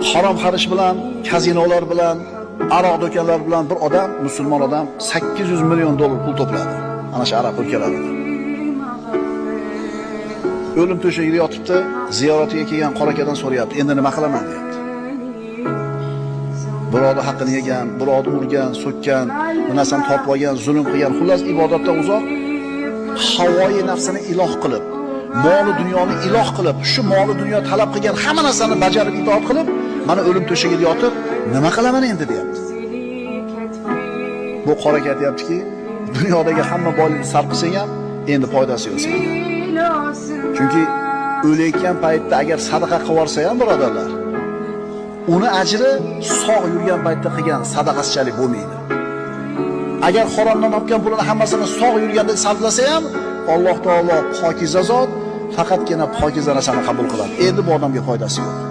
harom xarish bilan, kazinolar bilan, aroq do'konlari bilan bir odam, musulmon odam 800 million dollar pul to'pladi. Ana shu arab o'lkalarida. O'lim to'shagida yotibdi, ziyoratiga kelgan qora akadan so'rayapti, endi nima qilaman deyapti. Birovning haqqini yegan, birovni urgan, so'kkan, bu narsani topib olgan, zulm qilgan, xullas ibodatdan uzoq, havoyi nafsini iloh qilib, moli dunyoni iloh qilib, shu moli dunyo talab qilgan hamma narsani bajarib itoat qilib, mana o'lim to'shagida yotib, nima qilaman endi deyapti. Bu qora aka aytayaptiki, dunyodagi hamma boylikni sarf qilsang ham endi foydasi yo'q senga. Chunki o'layotgan paytda agar sadaqa qilib yuborsa ham birodarlar, uni ajri sog' yurgan paytda qilgan sadaqasichalik bo'lmaydi. Agar haromdan topgan pulini hammasini sog' yurganda sarflasa ham, Alloh taolo pokiza zot, faqatgina pokiza narsani qabul qiladi. Endi bu odamga foydasi yo'q.